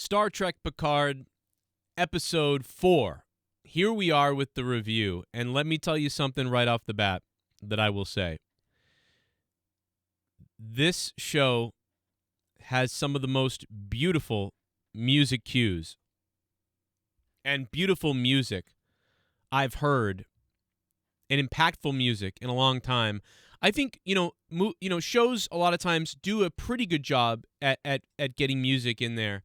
Star Trek Picard, Episode 4. Here we are with the review, and let me tell you something right off the bat that I will say. This show has some of the most beautiful music cues and beautiful music I've heard, and impactful music in a long time. I think, shows a lot of times do a pretty good job at getting music in there.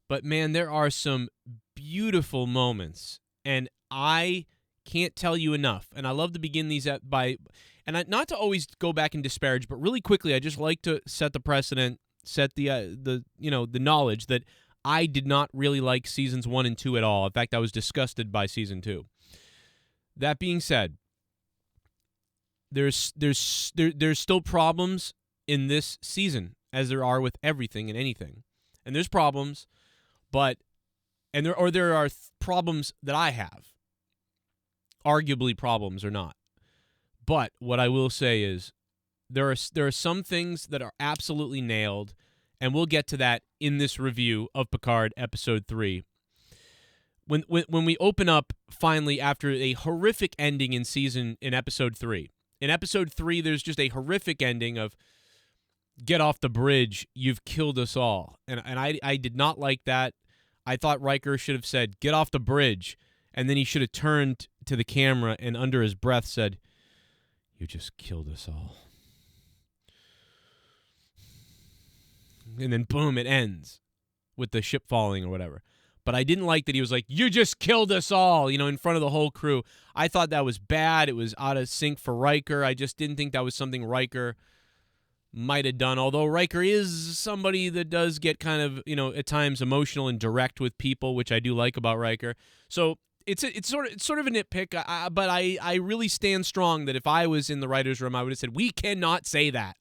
But man, there are some beautiful moments, and I can't tell you enough. And I love to begin these not to always go back and disparage, but really quickly, I just like to set the precedent, set the knowledge that I did not really like seasons 1 and 2 at all. In fact, I was disgusted by season 2. That being said, there's still problems in this season, as there are with everything and anything, and there's problems. But there are problems that I have, arguably problems or not. But what I will say is there are some things that are absolutely nailed, and we'll get to that in this review of Picard Episode 3. When we open up finally after a horrific ending in Episode 3. In Episode 3, there's just a horrific ending of "Get off the bridge, you've killed us all," and I did not like that. I thought Riker should have said, "Get off the bridge," and then he should have turned to the camera and under his breath said, "You just killed us all." And then boom, it ends with the ship falling or whatever. But I didn't like that he was like, "You just killed us all," in front of the whole crew. I thought that was bad. It was out of sync for Riker. I just didn't think that was something Riker might have done, although Riker is somebody that does get kind of, at times emotional and direct with people, which I do like about Riker. So it's sort of a nitpick, but I really stand strong that if I was in the writer's room, I would have said, "We cannot say that."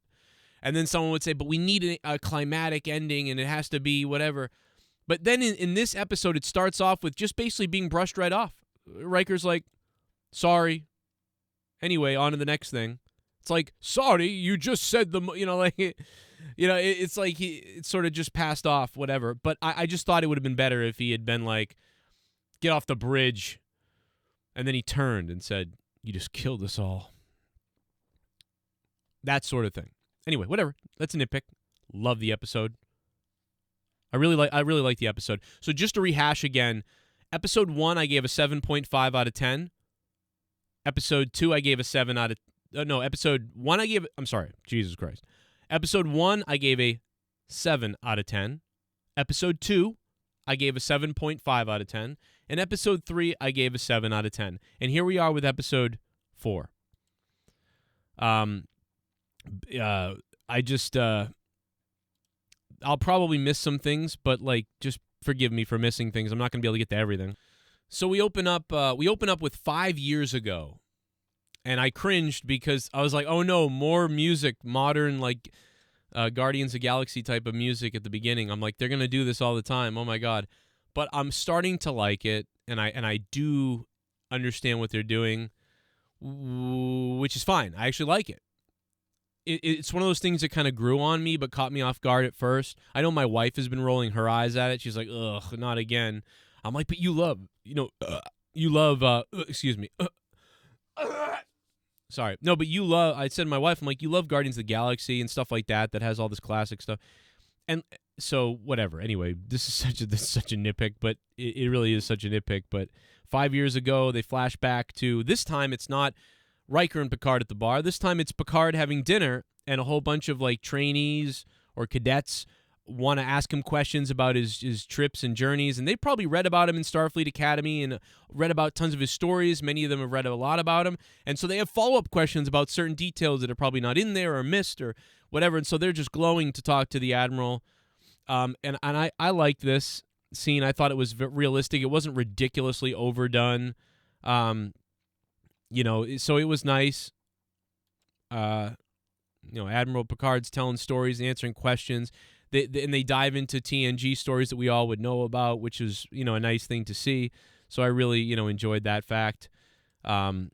And then someone would say, "But we need a climatic ending, and it has to be whatever." But then in this episode, it starts off with just basically being brushed right off. Riker's like, "Sorry." Anyway, on to the next thing. It's like, "Sorry, you just said it's like it's sort of just passed off, whatever. But I just thought it would have been better if he had been like, "Get off the bridge," and then he turned and said, "You just killed us all." That sort of thing. Anyway, whatever. That's a nitpick. Love the episode. I really like the episode. So just to rehash again, Episode 1 I gave a 7.5 out of 10. Episode 2 I gave a 7 out of Episode 1 I gave... I'm sorry. Jesus Christ. Episode 1 I gave a 7 out of 10. Episode 2 I gave a 7.5 out of 10. And Episode 3 I gave a 7 out of 10. And here we are with Episode 4. I'll probably miss some things, but just forgive me for missing things. I'm not going to be able to get to everything. So we open up with 5 years ago. And I cringed because I was like, "Oh no, more music, modern Guardians of the Galaxy type of music at the beginning." I'm like, they're gonna do this all the time. Oh my god! But I'm starting to like it, and I do understand what they're doing, which is fine. I actually like it. It's one of those things that kind of grew on me, but caught me off guard at first. I know my wife has been rolling her eyes at it. She's like, "Ugh, not again." I'm like, "But you love, excuse me." Sorry. No, but I said to my wife, I'm like, "You love Guardians of the Galaxy and stuff like that has all this classic stuff." And so, whatever. Anyway, this is such a nitpick, but it really is such a nitpick. But 5 years ago, they flash back to, this time it's not Riker and Picard at the bar. This time it's Picard having dinner, and a whole bunch of trainees or cadets want to ask him questions about his trips and journeys, and they probably read about him in Starfleet Academy and read about tons of his stories. Many of them have read a lot about him, and so they have follow-up questions about certain details that are probably not in there or missed or whatever, and so they're just glowing to talk to the Admiral. And I liked this scene. I thought it was realistic. It wasn't ridiculously overdone. So it was nice. Admiral Picard's telling stories, answering questions. They dive into TNG stories that we all would know about, which is, a nice thing to see. So I really, enjoyed that fact. I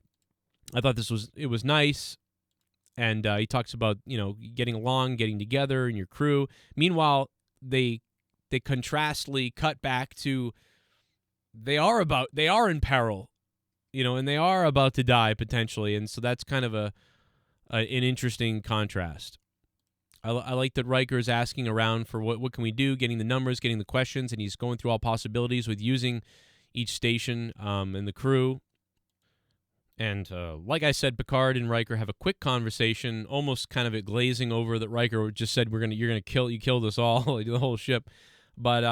thought it was nice. And he talks about, getting along, getting together, and your crew. Meanwhile, they they contrastly cut back to they are in peril, and they are about to die potentially, and so that's kind of an interesting contrast. I like that Riker is asking around for what can we do, getting the numbers, getting the questions, and he's going through all possibilities with using each station and the crew. And like I said, Picard and Riker have a quick conversation, almost kind of it glazing over that Riker just said you killed us all, like the whole ship. But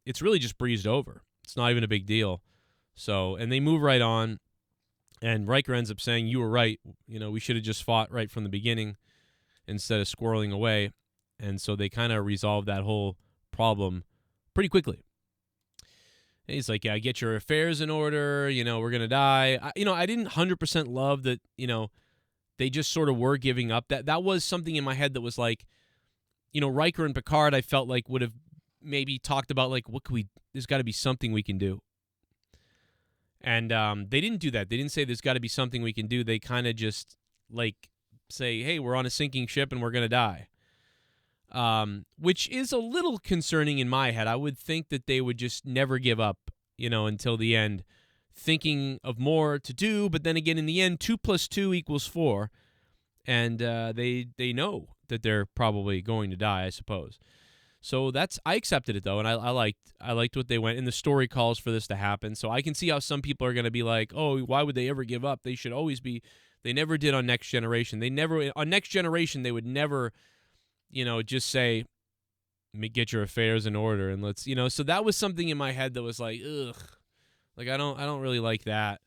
it's really just breezed over. It's not even a big deal. So, and they move right on, and Riker ends up saying, "You were right. We should have just fought right from the beginning instead of squirreling away." And so they kind of resolve that whole problem pretty quickly. And he's like, "Yeah, get your affairs in order. We're going to die." I didn't 100% love that, they just sort of were giving up. That was something in my head that was like, Riker and Picard, I felt like would have maybe talked about, like, there's got to be something we can do. And they didn't do that. They didn't say there's got to be something we can do. They kind of just, like, say, hey, we're on a sinking ship and we're going to die. Which is a little concerning in my head. I would think that they would just never give up, until the end, thinking of more to do. But then again, in the end, 2 + 2 = 4. And they know that they're probably going to die, I suppose. So I accepted it, though, and I liked what they went. And the story calls for this to happen. So I can see how some people are going to be like, oh, why would they ever give up? They should always be. They never did on Next Generation. On Next Generation, they would never, just say, get your affairs in order and let's, So that was something in my head that was like, ugh, like I don't really like that.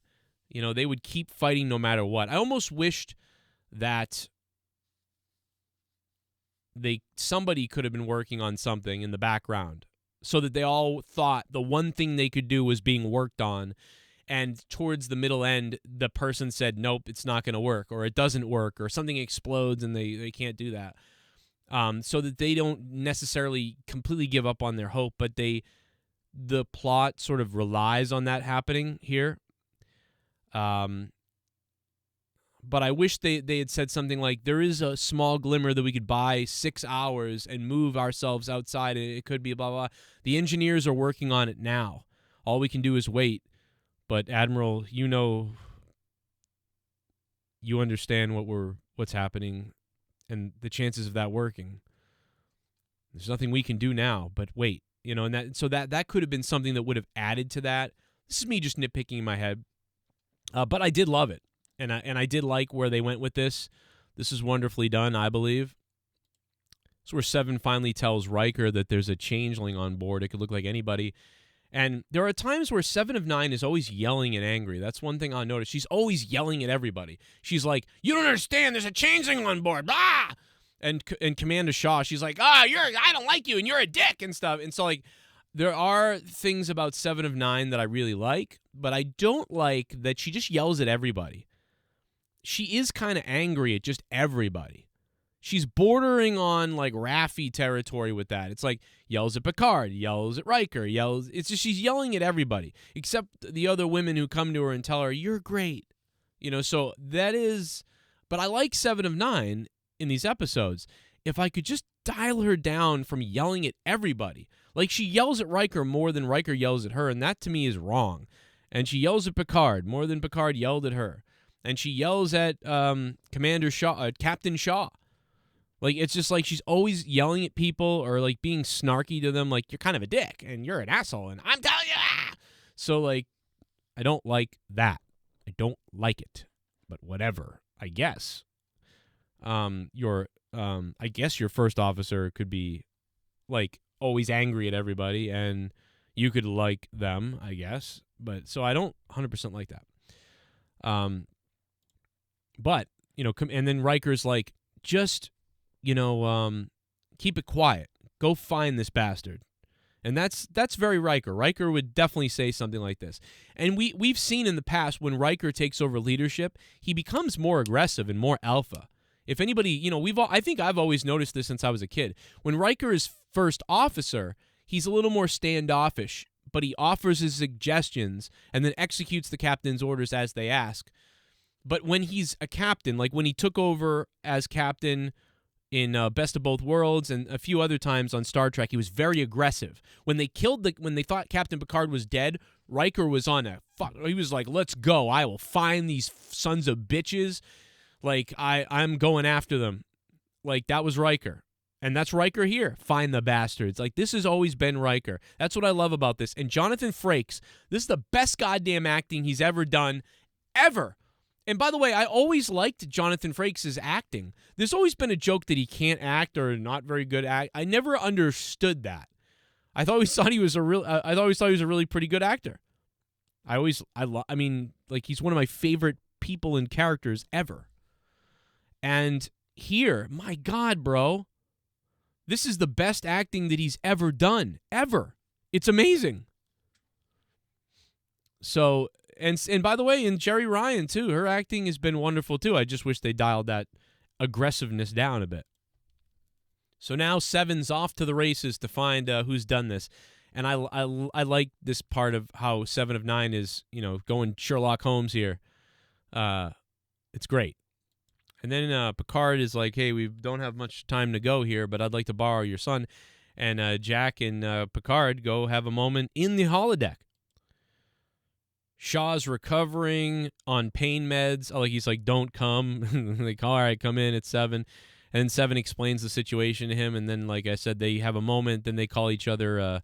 They would keep fighting no matter what. I almost wished that somebody could have been working on something in the background so that they all thought the one thing they could do was being worked on. And towards the middle end, the person said, nope, it's not going to work, or it doesn't work, or something explodes and they can't do that. So that they don't necessarily completely give up on their hope, but the plot sort of relies on that happening here. But I wish they had said something like, there is a small glimmer that we could buy 6 hours and move ourselves outside. It could be blah, blah. The engineers are working on it now. All we can do is wait. But Admiral, you understand what's happening and the chances of that working. There's nothing we can do now, but wait, and that could have been something that would have added to that. This is me just nitpicking in my head. But I did love it. And I did like where they went with this. This is wonderfully done, I believe. It's where Seven finally tells Riker that there's a changeling on board. It could look like anybody. And there are times where 7 of 9 is always yelling and angry. That's one thing I noticed. She's always yelling at everybody. She's like, you don't understand. There's a changeling on board. Blah! And Commander Shaw, she's like, I don't like you and you're a dick and stuff. And so, like, there are things about 7 of 9 that I really like, but I don't like that she just yells at everybody. She is kind of angry at just everybody. She's bordering on like Raffi territory with that. It's like yells at Picard, yells at Riker, it's just she's yelling at everybody except the other women who come to her and tell her, you're great. So that is, but I like 7 of 9 in these episodes. If I could just dial her down from yelling at everybody. Like she yells at Riker more than Riker yells at her, and that to me is wrong. And she yells at Picard more than Picard yelled at her. And she yells at Commander Shaw, Captain Shaw. Like, it's just like she's always yelling at people or, like, being snarky to them, like, you're kind of a dick, and you're an asshole, and I'm telling you, ah! So, like, I don't like that. I don't like it. But whatever, I guess. I guess your first officer could be, like, always angry at everybody, and you could like them, I guess. But, so I don't 100% like that. But, and then Riker's like, just... keep it quiet. Go find this bastard. And that's very Riker. Riker would definitely say something like this. And we've seen in the past when Riker takes over leadership, he becomes more aggressive and more alpha. If anybody, I think I've always noticed this since I was a kid. When Riker is first officer, he's a little more standoffish, but he offers his suggestions and then executes the captain's orders as they ask. But when he's a captain, like when he took over as captain in Best of Both Worlds and a few other times on Star Trek. He was very aggressive. When they thought Captain Picard was dead, Riker was on a he was like, let's go. I will find these sons of bitches. Like, I'm going after them. Like, that was Riker. And that's Riker here. Find the bastards. Like, this has always been Riker. That's what I love about this. And Jonathan Frakes, this is the best goddamn acting he's ever done. Ever. And by the way, I always liked Jonathan Frakes' acting. There's always been a joke that he can't act or not very good at. I never understood that. I always thought he was a really pretty good actor. I mean, like, he's one of my favorite people and characters ever. And here, my God, bro, this is the best acting that he's ever done, ever. It's amazing. So, and by the way, and Jerry Ryan, too, her acting has been wonderful, too. I just wish they dialed that aggressiveness down a bit. So now Seven's off to the races to find who's done this. And I like this part of how 7 of 9 is, going Sherlock Holmes here. It's great. And then Picard is like, hey, we don't have much time to go here, but I'd like to borrow your son. And Jack and Picard go have a moment in the holodeck. Shaw's recovering on pain meds. He's like, don't come. Like, all right, come in at 7. And then 7 explains the situation to him. And then, like I said, they have a moment. Then they call each other.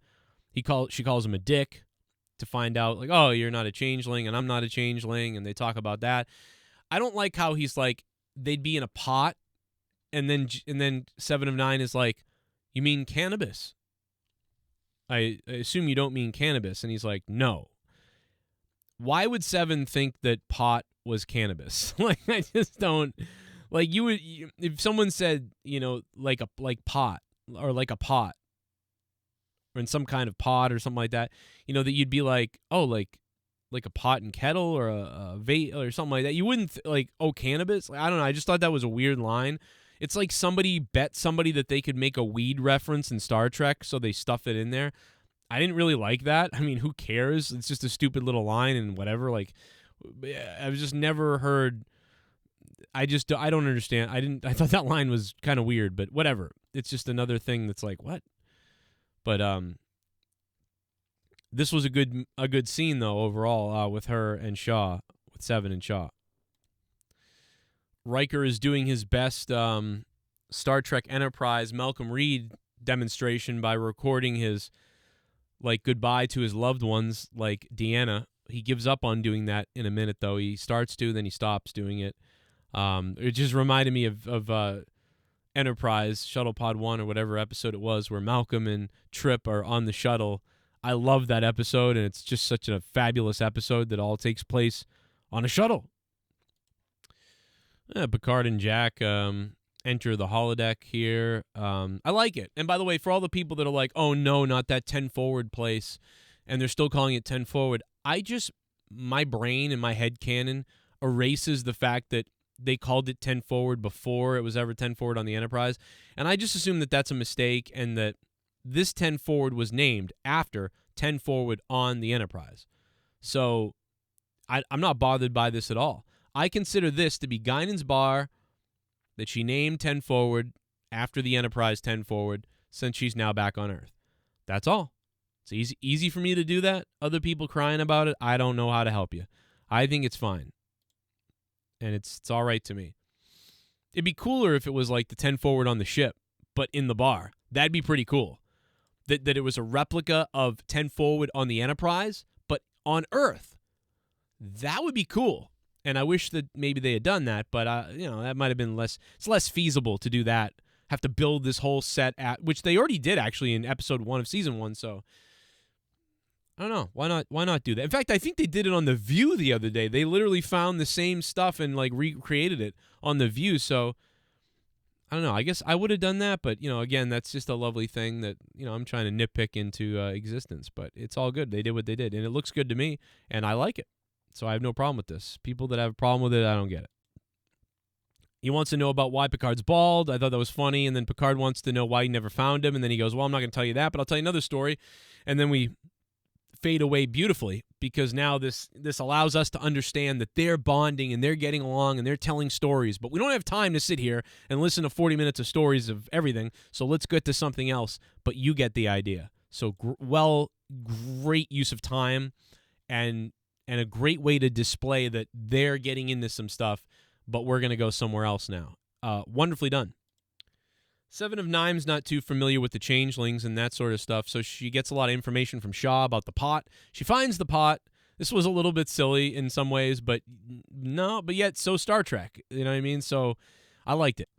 She calls him a dick to find out, like, oh, you're not a changeling and I'm not a changeling. And they talk about that. I don't like how he's like, they'd be in a pot. And then 7 of 9 is like, you mean cannabis? I assume you don't mean cannabis. And he's like, no. Why would 7 think that pot was cannabis? Like, I just don't. Like, if someone said, like pot or like a pot or in some kind of pot or something like that, that you'd be like, oh, like a pot and kettle or a vape or something like that. You wouldn't cannabis. Like, I don't know. I just thought that was a weird line. It's like somebody bet somebody that they could make a weed reference in Star Trek, so they stuff it in there. I didn't really like that. I mean, who cares? It's just a stupid little line and whatever. Like, I've just never heard. I don't understand. I thought that line was kind of weird, but whatever. It's just another thing that's like, what? But this was a good scene though overall with her and Shaw, with 7 and Shaw. Riker is doing his best Star Trek Enterprise Malcolm Reed demonstration by recording his goodbye to his loved ones, like Deanna. He gives up on doing that in a minute though. He starts to, then he stops doing it. It just reminded me of Enterprise, Shuttle Pod 1 or whatever episode it was, where Malcolm and Trip are on the shuttle. I love that episode, and it's just such a fabulous episode that all takes place on a shuttle. Picard and Jack enter the holodeck here. I like it. And by the way, for all the people that are like, oh no, not that 10 forward place, and they're still calling it 10 forward, my brain and my headcanon erases the fact that they called it 10 forward before it was ever 10 forward on the Enterprise. And I just assume that that's a mistake and that this 10 forward was named after 10 forward on the Enterprise. So I'm not bothered by this at all. I consider this to be Guinan's bar that she named 10 forward after the Enterprise 10 forward since she's now back on Earth. That's all. It's easy for me to do that. Other people crying about it, I don't know how to help you. I think it's fine. And it's all right to me. It'd be cooler if it was like the 10 forward on the ship, but in the bar. That'd be pretty cool. That it was a replica of 10 forward on the Enterprise, but on Earth. That would be cool. And I wish that maybe they had done that, but that might have been it's less feasible to do that. Have to build this whole set which they already did actually in episode 1 of season 1, so I don't know. Why not do that? In fact, I think they did it on The View the other day. They literally found the same stuff and recreated it on The View. So I don't know. I guess I would have done that, but again, that's just a lovely thing that I'm trying to nitpick into existence. But it's all good. They did what they did, and it looks good to me, and I like it. So I have no problem with this. People that have a problem with it, I don't get it. He wants to know about why Picard's bald. I thought that was funny, and then Picard wants to know why he never found him, and then he goes, "Well, I'm not going to tell you that, but I'll tell you another story," and then we fade away beautifully, because now this allows us to understand that they're bonding and they're getting along and they're telling stories. But we don't have time to sit here and listen to 40 minutes of stories of everything, so let's get to something else. But you get the idea. So great use of time and a great way to display that they're getting into some stuff, but we're going to go somewhere else now. Wonderfully done. Seven of Nine's not too familiar with the changelings and that sort of stuff, so she gets a lot of information from Shaw about the pot. She finds the pot. This was a little bit silly in some ways, but yet so Star Trek. You know what I mean? So I liked it.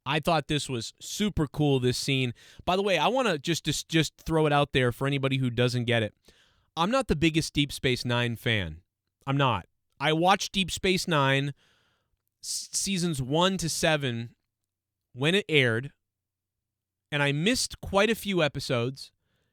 I thought this was super cool, this scene. By the way, I want to just throw it out there for anybody who doesn't get it. I'm not the biggest Deep Space Nine fan. I'm not. I watched Deep Space Nine seasons 1 to 7 when it aired, and I missed quite a few episodes,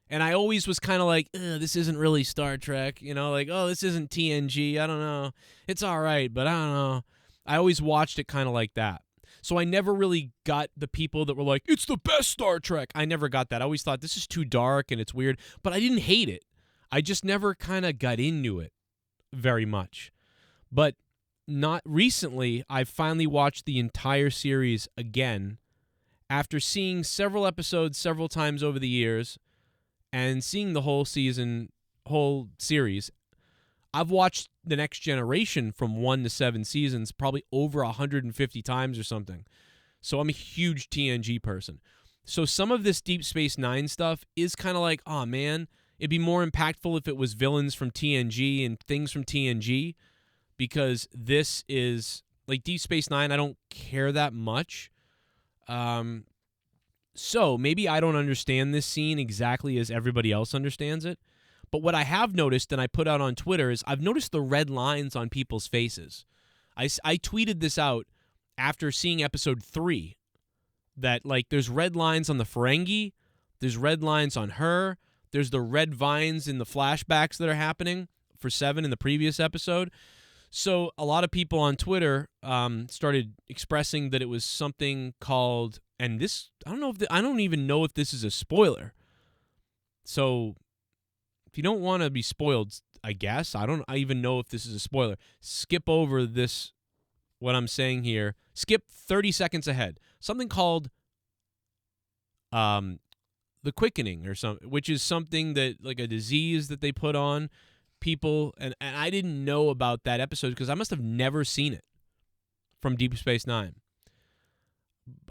and I always was kind of like, this isn't really Star Trek, you know, like, oh, this isn't TNG, I don't know. It's all right, but I don't know. I always watched it kind of like that. So I never really got the people that were like, it's the best Star Trek. I never got that. I always thought this is too dark and it's weird, but I didn't hate it. I just never kind of got into it very much. But not recently, I finally watched the entire series again, after seeing several episodes several times over the years and seeing the whole series. I've watched The Next Generation from 1 to 7 seasons probably over 150 times or something. So I'm a huge TNG person. So some of this Deep Space Nine stuff is kind of like, oh man, it'd be more impactful if it was villains from TNG and things from TNG, because this is like Deep Space Nine, I don't care that much. So maybe I don't understand this scene exactly as everybody else understands it. But what I have noticed, and I put out on Twitter, is I've noticed the red lines on people's faces. I tweeted this out after seeing episode 3, that like there's red lines on the Ferengi, there's red lines on her, there's the red vines in the flashbacks that are happening for 7 in the previous episode. So a lot of people on Twitter started expressing that it was something called, and this, I don't even know if this is a spoiler. So if you don't want to be spoiled, I guess, I even know if this is a spoiler. Skip over this, what I'm saying here. Skip 30 seconds ahead. Something called the quickening or something, which is something that, like a disease that they put on people, and I didn't know about that episode because I must have never seen it from Deep Space Nine.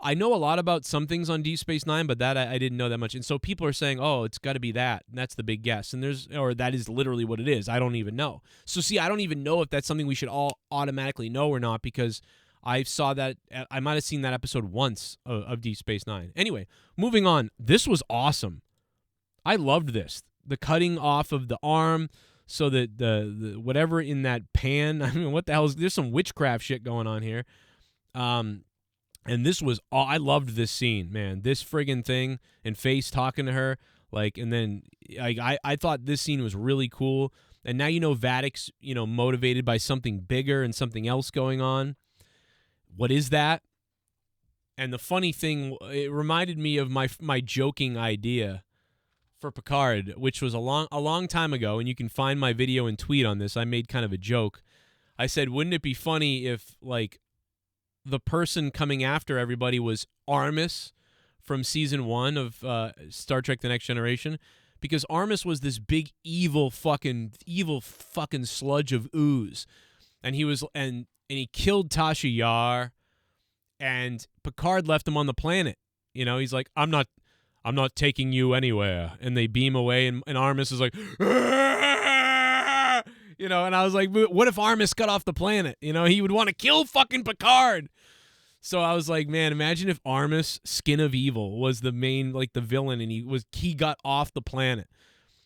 I know a lot about some things on Deep Space Nine, but that I didn't know that much. And so people are saying, oh, it's got to be that, and that's the big guess. And that is literally what it is. I don't even know. So see, I don't even know if that's something we should all automatically know or not, because I saw that, I might have seen that episode once of Deep Space Nine. Anyway, moving on. This was awesome. I loved this. The cutting off of the arm, so that the whatever in that pan, I mean, what the hell is, there's some witchcraft shit going on here. And this was, I loved this scene, man. This friggin' thing, and Face talking to her, like, and then I thought this scene was really cool. And now Vadic's, motivated by something bigger and something else going on. What is that? And the funny thing, it reminded me of my joking idea for Picard, which was a long time ago, and you can find my video and tweet on this. I made kind of a joke. I said, wouldn't it be funny if, like, the person coming after everybody was Armus from season 1 of Star Trek: The Next Generation? Because Armus was this big evil fucking sludge of ooze, and he was and he killed Tasha Yar, and Picard left him on the planet. He's like, I'm not taking you anywhere. And they beam away, and Armus is like, Aah! And I was like, what if Armus got off the planet? He would want to kill fucking Picard. So I was like, man, imagine if Armus, Skin of Evil, was the main, like, the villain, and he got off the planet.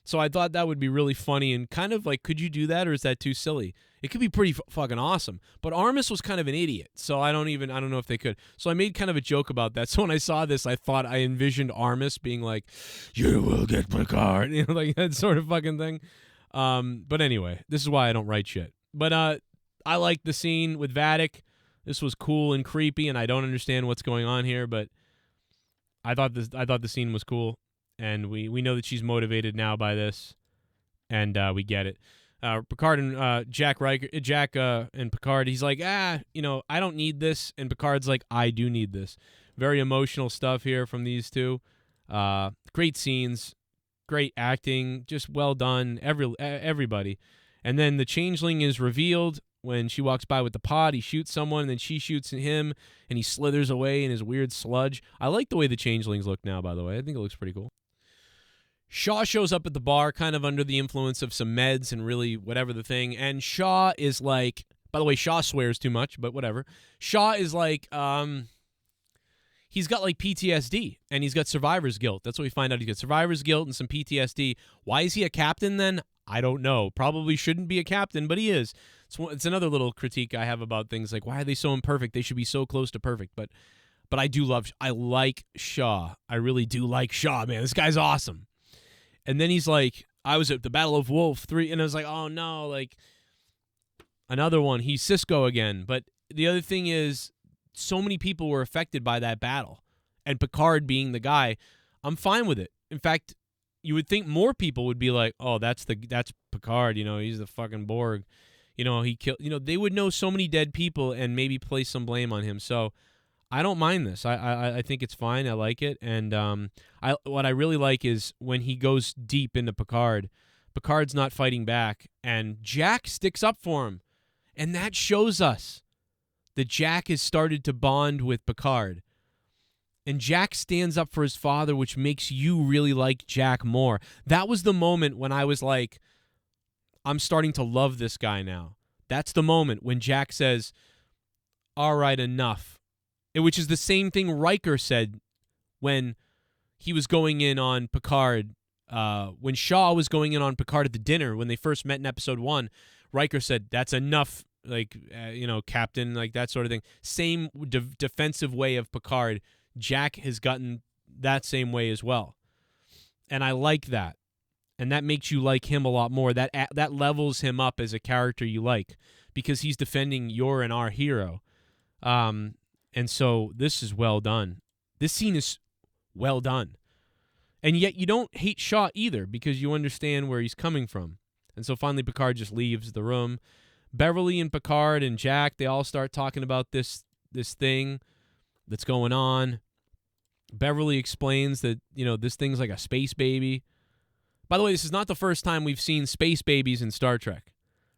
So I thought that would be really funny, and kind of like, could you do that, or is that too silly? It could be pretty fucking awesome. But Armus was kind of an idiot, so I don't know if they could. So I made kind of a joke about that. So when I saw this, I envisioned Armus being like, you will get Picard, like that sort of fucking thing. But anyway, this is why I don't write shit. But I liked the scene with Vadic. This was cool and creepy, and I don't understand what's going on here, but I thought the scene was cool, and we know that she's motivated now by this, and we get it. Picard and Jack and Picard. He's like, I don't need this, and Picard's like, I do need this. Very emotional stuff here from these two. Great scenes, great acting, just well done. Everybody, and then the changeling is revealed when she walks by with the pod. He shoots someone, and then she shoots him, and he slithers away in his weird sludge. I like the way the changelings look now, by the way. I think it looks pretty cool. Shaw shows up at the bar kind of under the influence of some meds and really whatever the thing. And Shaw is like, by the way, Shaw swears too much, but whatever. Shaw is like, he's got like PTSD and he's got survivor's guilt. That's what we find out. He's got survivor's guilt and some PTSD. Why is he a captain then? I don't know. Probably shouldn't be a captain, but he is. It's another little critique I have about things like, why are they so imperfect? They should be so close to perfect. But I like Shaw. I really do like Shaw, man. This guy's awesome. And then he's like, I was at the Battle of Wolf 3, and I was like, oh no, like another one. He's Cisco again. But the other thing is, so many people were affected by that battle, and Picard being the guy, I'm fine with it. In fact, you would think more people would be like, oh, that's Picard, he's the fucking Borg. He killed, they would know so many dead people and maybe place some blame on him. So I don't mind this. I think it's fine. I like it. And what I really like is when he goes deep into Picard, Picard's not fighting back, and Jack sticks up for him. And that shows us that Jack has started to bond with Picard. And Jack stands up for his father, which makes you really like Jack more. That was the moment when I was like, I'm starting to love this guy now. That's the moment when Jack says, all right, enough. Which is the same thing Riker said when he was going in on Picard. When Shaw was going in on Picard at the dinner, when they first met in episode 1, Riker said, that's enough, Captain, like that sort of thing. Same defensive way of Picard. Jack has gotten that same way as well. And I like that. And that makes you like him a lot more. That levels him up as a character you like because he's defending your and our hero. And so this is well done. This scene is well done. And yet you don't hate Shaw either because you understand where he's coming from. And so finally Picard just leaves the room. Beverly and Picard and Jack, they all start talking about this thing that's going on. Beverly explains that, this thing's like a space baby. By the way, this is not the first time we've seen space babies in Star Trek,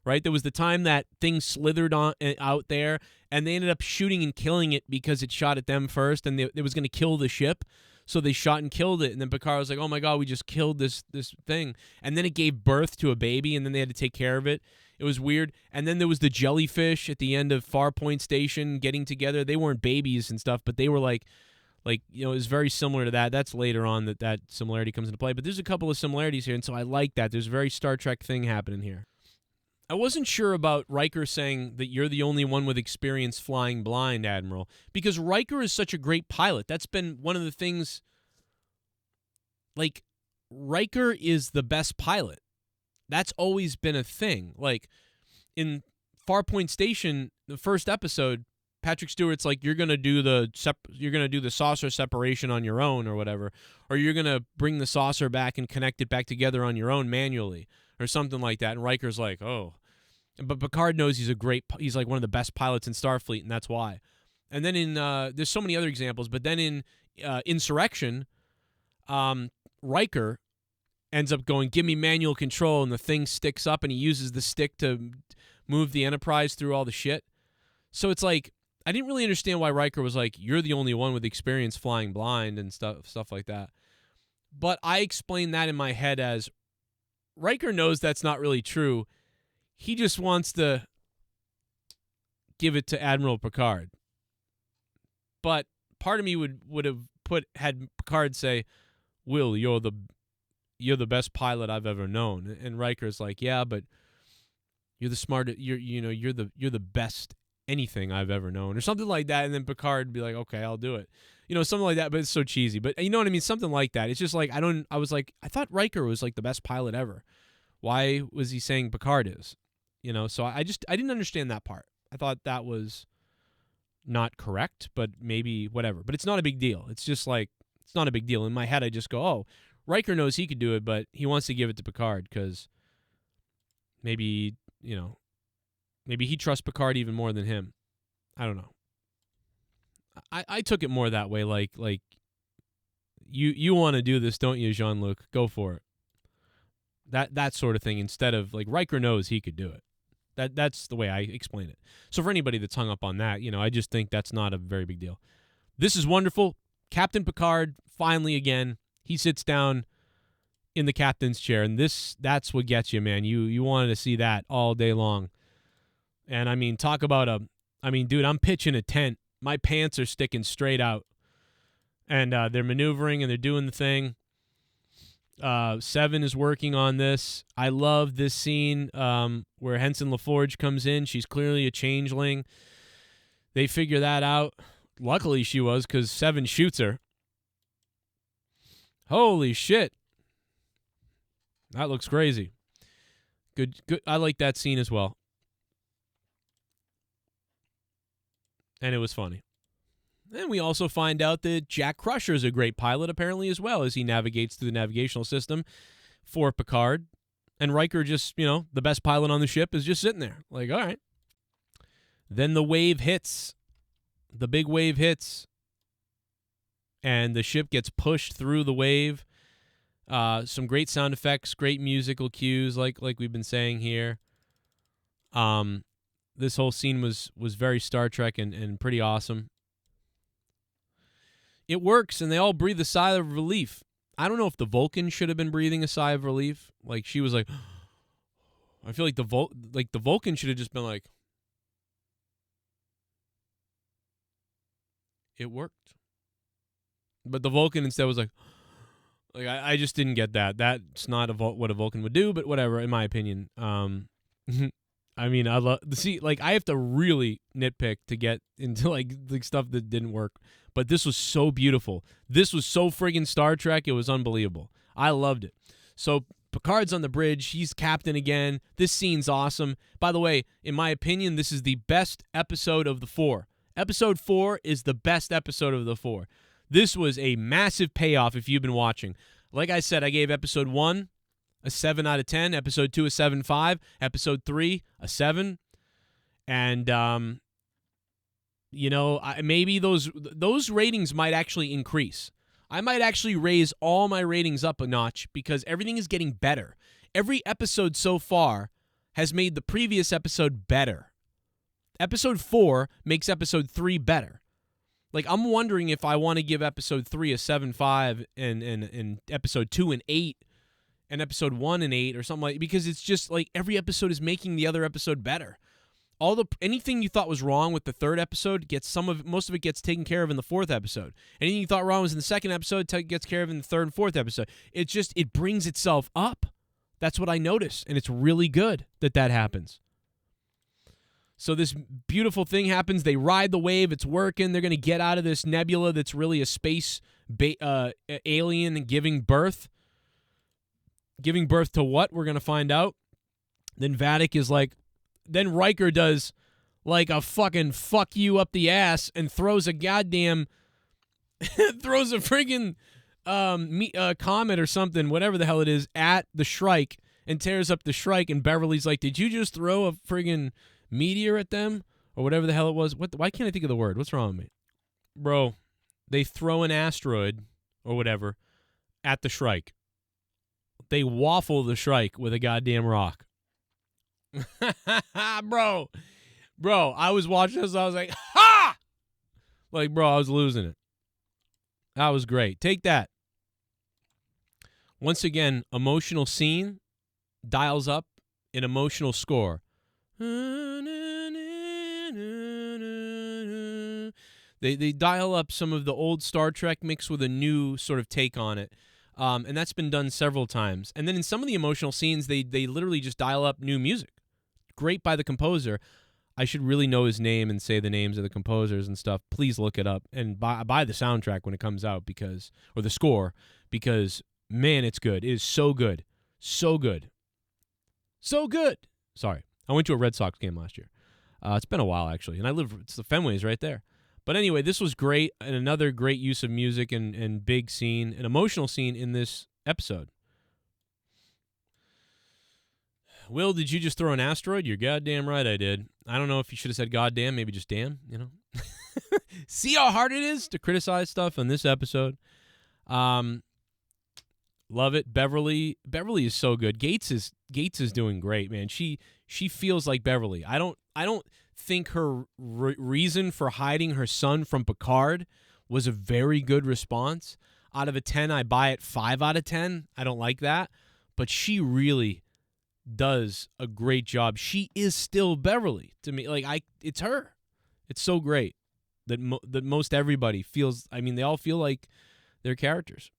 right? There was the time that thing slithered out there, and they ended up shooting and killing it because it shot at them first, and it was going to kill the ship, so they shot and killed it. And then Picard was like, oh my God, we just killed this thing. And then it gave birth to a baby, and then they had to take care of it. It was weird. And then there was the jellyfish at the end of Farpoint Station getting together. They weren't babies and stuff, but they were like, it was very similar to that. That's later on that similarity comes into play. But there's a couple of similarities here, and so I like that. There's a very Star Trek thing happening here. I wasn't sure about Riker saying that you're the only one with experience flying blind, Admiral, because Riker is such a great pilot. That's been one of the things, Riker is the best pilot. That's always been a thing. Like, in Farpoint Station, the first episode, Patrick Stewart's like, you're gonna do the saucer separation on your own or whatever, or you're gonna bring the saucer back and connect it back together on your own manually or something like that. And Riker's like, oh, but Picard knows he's like one of the best pilots in Starfleet, and that's why. And then in there's so many other examples, but then in Insurrection, Riker ends up going, give me manual control, and the thing sticks up, and he uses the stick to move the Enterprise through all the shit. So it's like, I didn't really understand why Riker was like, you're the only one with experience flying blind and stuff like that. But I explained that in my head as Riker knows that's not really true. He just wants to give it to Admiral Picard. But part of me would have had Picard say, Will, you're the best pilot I've ever known. And Riker's like, yeah, but you're the smartest, you're the best anything I've ever known, or something like that. And then Picard would be like, okay, I'll do it. Something like that, but it's so cheesy. But you know what I mean? Something like that. It's just like, I thought Riker was like the best pilot ever. Why was he saying Picard is? So I didn't understand that part. I thought that was not correct, but maybe whatever. But it's not a big deal. It's just like, it's not a big deal. In my head, I just go, oh, Riker knows he could do it, but he wants to give it to Picard because maybe he trusts Picard even more than him. I don't know. I took it more that way, like you want to do this, don't you, Jean-Luc? Go for it. That sort of thing, instead of like Riker knows he could do it. That's the way I explain it. So for anybody that's hung up on that, I just think that's not a very big deal. This is wonderful. Captain Picard, finally again, he sits down in the captain's chair, and that's what gets you, man. You wanted to see that all day long. And I mean, talk about dude, I'm pitching a tent. My pants are sticking straight out. And they're maneuvering and they're doing the thing. Seven is working on this. I love this scene where Henson LaForge comes in. She's clearly a changeling. They figure that out. Luckily she was, because Seven shoots her. Holy shit. That looks crazy. Good. I like that scene as well. And it was funny. And we also find out that Jack Crusher is a great pilot, apparently, as well, as he navigates through the navigational system for Picard. And Riker just, the best pilot on the ship, is just sitting there. Like, all right. Then the wave hits. The big wave hits. And the ship gets pushed through the wave. Some great sound effects, great musical cues, like we've been saying here. This whole scene was very Star Trek and pretty awesome. It works, and they all breathe a sigh of relief. I don't know if the Vulcan should have been breathing a sigh of relief. Like, she was like, I feel like the Vulcan should have just been like, it worked. But the Vulcan instead was like I just didn't get that. That's not what a Vulcan would do, but whatever, in my opinion. I mean, I have to really nitpick to get into like stuff that didn't work. But this was so beautiful. This was so friggin' Star Trek. It was unbelievable. I loved it. So Picard's on the bridge. He's captain again. This scene's awesome. By the way, in my opinion, this is the best episode of the 4. Episode 4 is the best episode of the 4. This was a massive payoff if you've been watching. Like I said, I gave episode 1 a 7 out of 10, episode 2 a 7.5, episode 3 a 7. And maybe those ratings might actually increase. I might actually raise all my ratings up a notch because everything is getting better. Every episode so far has made the previous episode better. Episode 4 makes episode 3 better. Like, I'm wondering if I want to give episode 3 a 7.5 and episode 2 an 8 and episode 1 an 8 or something like that, because it's just like every episode is making the other episode better. Anything you thought was wrong with the third episode most of it gets taken care of in the fourth episode. Anything you thought wrong was in the second episode gets care of in the third and fourth episode. It brings itself up. That's what I noticed, and it's really good that happens. So this beautiful thing happens. They ride the wave. It's working. They're going to get out of this nebula that's really a space alien and giving birth. Giving birth to what? We're going to find out. Then Vadic is like, then Riker does like a fucking fuck you up the ass and throws a goddamn, throws a friggin' comet or something, whatever the hell it is, at the Shrike and tears up the Shrike. And Beverly's like, did you just throw a friggin' meteor at them? Or whatever the hell it was. Why can't I think of the word? What's wrong with me? Bro, they throw an asteroid or whatever at the Shrike. They waffle the Shrike with a goddamn rock. Bro, I was watching this. I was like, ha! Like, bro, I was losing it. That was great. Take that. Once again, emotional scene dials up an emotional score. They dial up some of the old Star Trek mixed with a new sort of take on it. And that's been done several times. And then in some of the emotional scenes, they literally just dial up new music. Great by the composer. I should really know his name and say the names of the composers and stuff. Please look it up and buy the soundtrack when it comes out or the score, because, man, it's good. It is so good. So good. So good. Sorry. I went to a Red Sox game last year. It's been a while, actually. And it's the Fenway's right there. But anyway, this was great, and another great use of music and big scene, an emotional scene in this episode. Will, did you just throw an asteroid? You're goddamn right I did. I don't know if you should have said goddamn, maybe just damn, you know. See how hard it is to criticize stuff on this episode. Love it. Beverly is so good. Gates is doing great, man. She feels like Beverly. I don't think her reason for hiding her son from Picard was a very good response. Out of a 10, I buy it 5 out of 10. I don't like that, but she really does a great job. She is still Beverly to me. Like it's her. It's so great that most everybody feels. I mean, they all feel like they're characters,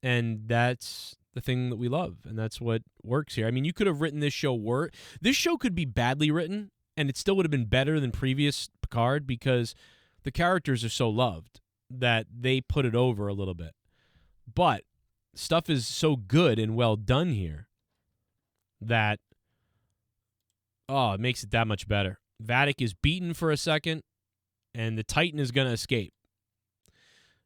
and that's the thing that we love, and that's what works here. I mean, you could have written this show this show could be badly written, and it still would have been better than previous Picard because the characters are so loved that they put it over a little bit. But stuff is so good and well done here that, it makes it that much better. Vadic is beaten for a second, and the Titan is going to escape.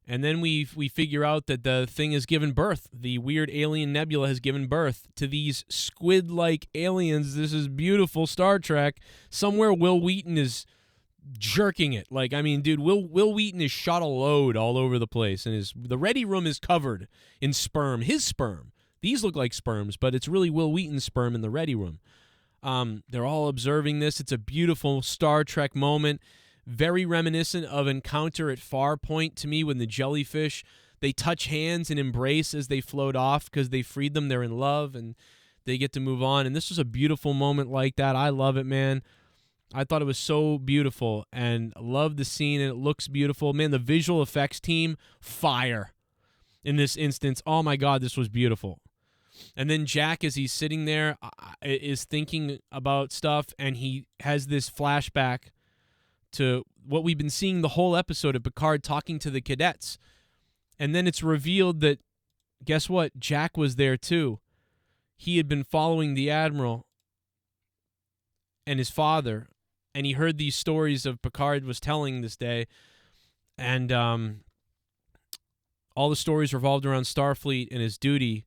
And then we figure out that the thing has given birth. The weird alien nebula has given birth to these squid-like aliens. This is beautiful Star Trek. Somewhere Will Wheaton is jerking it. Like, I mean, dude, Will Wheaton is shot a load all over the place, and the ready room is covered in sperm. His sperm. These look like sperms, but it's really Will Wheaton's sperm in the ready room. They're all observing this. It's a beautiful Star Trek moment. Very reminiscent of Encounter at Farpoint to me when the jellyfish, they touch hands and embrace as they float off because they freed them. They're in love, and they get to move on. And this was a beautiful moment like that. I love it, man. I thought it was so beautiful, and love the scene, and it looks beautiful. Man, the visual effects team, fire in this instance. Oh, my God, this was beautiful. And then Jack, as he's sitting there, is thinking about stuff, and he has this flashback to what we've been seeing the whole episode of Picard talking to the cadets. And then it's revealed that, guess what? Jack was there too. He had been following the Admiral and his father, and he heard these stories of Picard was telling this day, and all the stories revolved around Starfleet and his duty,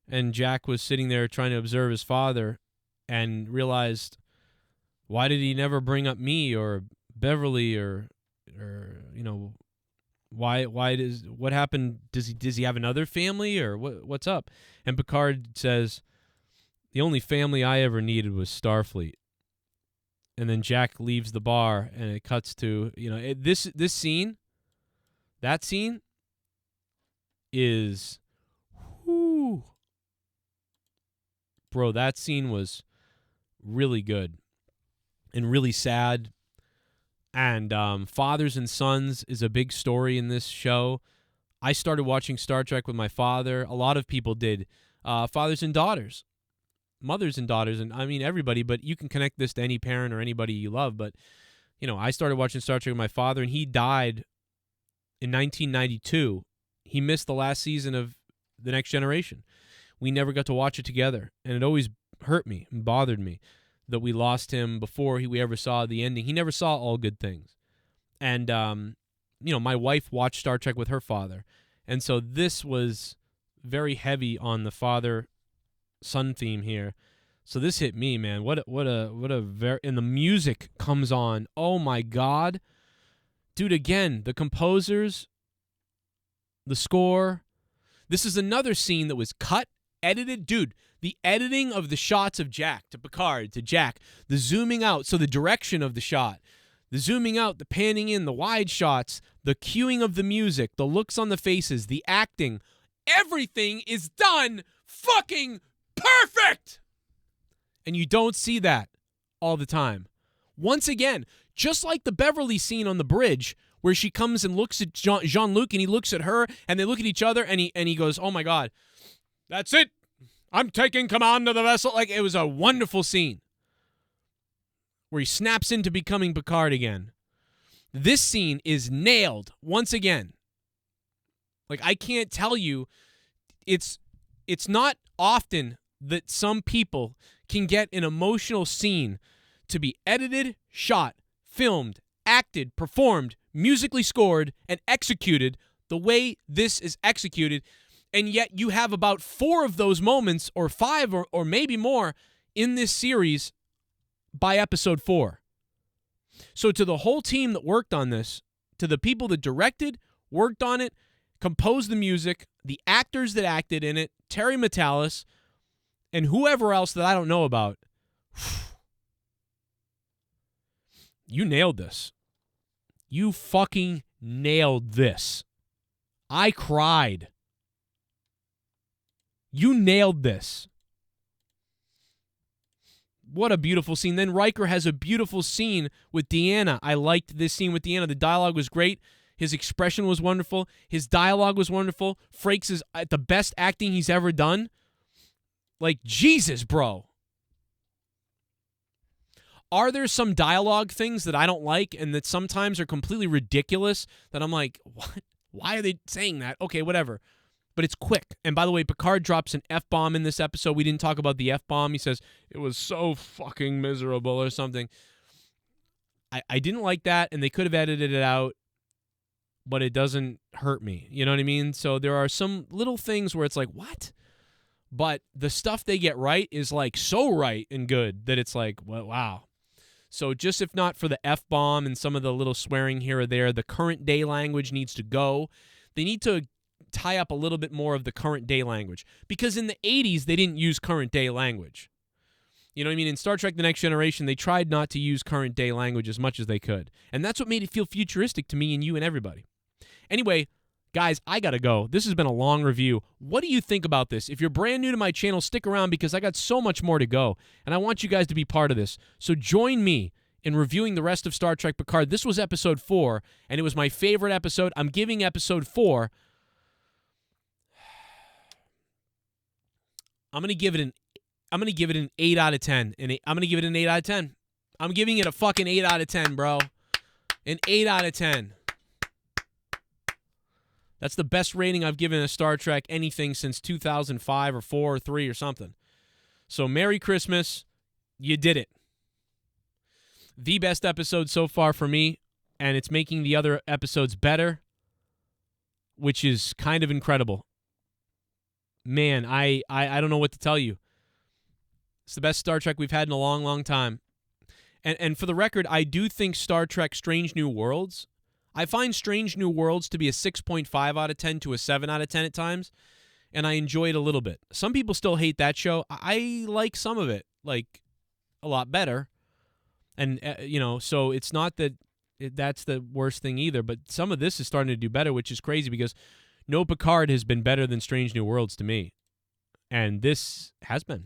and Jack was sitting there trying to observe his father and realized, why did he never bring up me or Beverly or you know, what happened? Does he have another family or what's up? And Picard says, the only family I ever needed was Starfleet. And then Jack leaves the bar, and it cuts to, you know, this scene, that scene is, whoo, bro, that scene was really good and really sad. And fathers and sons is a big story in this show. I started watching Star Trek with my father. A lot of people did. Fathers and daughters. Mothers and daughters, and I mean everybody, but you can connect this to any parent or anybody you love. But, you know, I started watching Star Trek with my father, and he died in 1992. He missed the last season of The Next Generation. We never got to watch it together, and it always hurt me and bothered me that we lost him before we ever saw the ending. He never saw All Good Things. And, you know, my wife watched Star Trek with her father, and so this was very heavy on the father-son theme here. So this hit me, man. What a very, and the music comes on. Oh my God. Dude, again, the composers, the score. This is another scene that was cut, edited. Dude, the editing of the shots of Jack to Picard to Jack, the zooming out, so the direction of the shot, the zooming out, the panning in, the wide shots, the cueing of the music, the looks on the faces, the acting, everything is done fucking perfect. And you don't see that all the time. Once again, just like the Beverly scene on the bridge where she comes and looks at Jean-Luc, and he looks at her, and they look at each other, and he goes, oh my God, that's it. I'm taking command of the vessel. Like, it was a wonderful scene where he snaps into becoming Picard again. This scene is nailed once again. Like, I can't tell you, it's not often that some people can get an emotional scene to be edited, shot, filmed, acted, performed, musically scored, and executed the way this is executed. And yet you have about 4 of those moments, or 5, or maybe more, in this series by episode 4. So to the whole team that worked on this, to the people that directed, worked on it, composed the music, the actors that acted in it, Terry Metalis, and whoever else that I don't know about, you nailed this. You fucking nailed this. I cried. You nailed this. What a beautiful scene. Then Riker has a beautiful scene with Deanna. I liked this scene with Deanna. The dialogue was great. His expression was wonderful. His dialogue was wonderful. Frakes is at the best acting he's ever done. Like, Jesus, bro. Are there some dialogue things that I don't like and that sometimes are completely ridiculous that I'm like, what? Why are they saying that? Okay, whatever. But it's quick. And by the way, Picard drops an F-bomb in this episode. We didn't talk about the F-bomb. He says, it was so fucking miserable or something. I didn't like that, and they could have edited it out, but it doesn't hurt me. You know what I mean? So there are some little things where it's like, what? But the stuff they get right is like so right and good that it's like, well, wow. So just if not for the F-bomb and some of the little swearing here or there, the current day language needs to go. They need to tie up a little bit more of the current day language. Because in the 80s, they didn't use current day language. You know what I mean? In Star Trek The Next Generation, they tried not to use current day language as much as they could. And that's what made it feel futuristic to me and you and everybody. Anyway, guys, I gotta go. This has been a long review. What do you think about this? If you're brand new to my channel, stick around because I got so much more to go, and I want you guys to be part of this. So join me in reviewing the rest of Star Trek Picard. This was episode 4, and it was my favorite episode. I'm giving episode 4. I'm gonna give it an 8 out of 10. I'm gonna give it an 8 out of 10. I'm giving it a fucking 8 out of 10, bro. An 8 out of 10. That's the best rating I've given a Star Trek anything since 2005 or 4 or 3 or something. So Merry Christmas. You did it. The best episode so far for me, and it's making the other episodes better, which is kind of incredible. Man, I don't know what to tell you. It's the best Star Trek we've had in a long, long time. And for the record, I do think Star Trek Strange New Worlds, I find Strange New Worlds to be a 6.5 out of 10 to a 7 out of 10 at times, and I enjoy it a little bit. Some people still hate that show. I like some of it, like, a lot better. And, so it's not that that's the worst thing either, but some of this is starting to do better, which is crazy because no Picard has been better than Strange New Worlds to me. And this has been.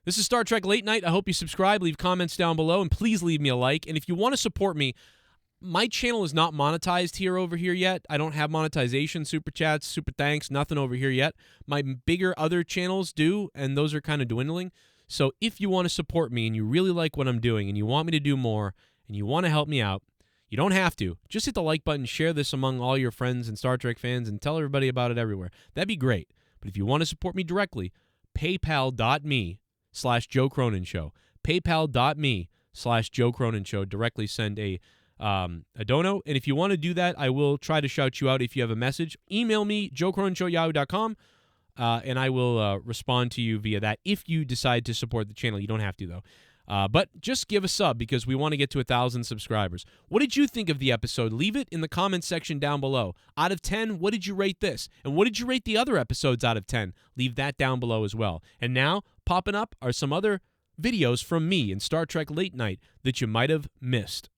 This is Star Trek Late Night. I hope you subscribe, leave comments down below, and please leave me a like. And if you want to support me, my channel is not monetized over here yet. I don't have monetization, super chats, super thanks, nothing over here yet. My bigger other channels do, and those are kind of dwindling. So if you want to support me and you really like what I'm doing and you want me to do more and you want to help me out, you don't have to. Just hit the like button, share this among all your friends and Star Trek fans, and tell everybody about it everywhere. That'd be great. But if you want to support me directly, paypal.me/Joe Cronin Show. PayPal.me/Joe Cronin Show. Directly send a dono. And if you want to do that, I will try to shout you out if you have a message. Email me, joecroninshow@yahoo.com, and I will respond to you via that if you decide to support the channel. You don't have to, though. But just give a sub because we want to get to 1,000 subscribers. What did you think of the episode? Leave it in the comments section down below. Out of 10, what did you rate this? And what did you rate the other episodes out of 10? Leave that down below as well. And now, popping up are some other videos from me in Star Trek Late Night that you might have missed.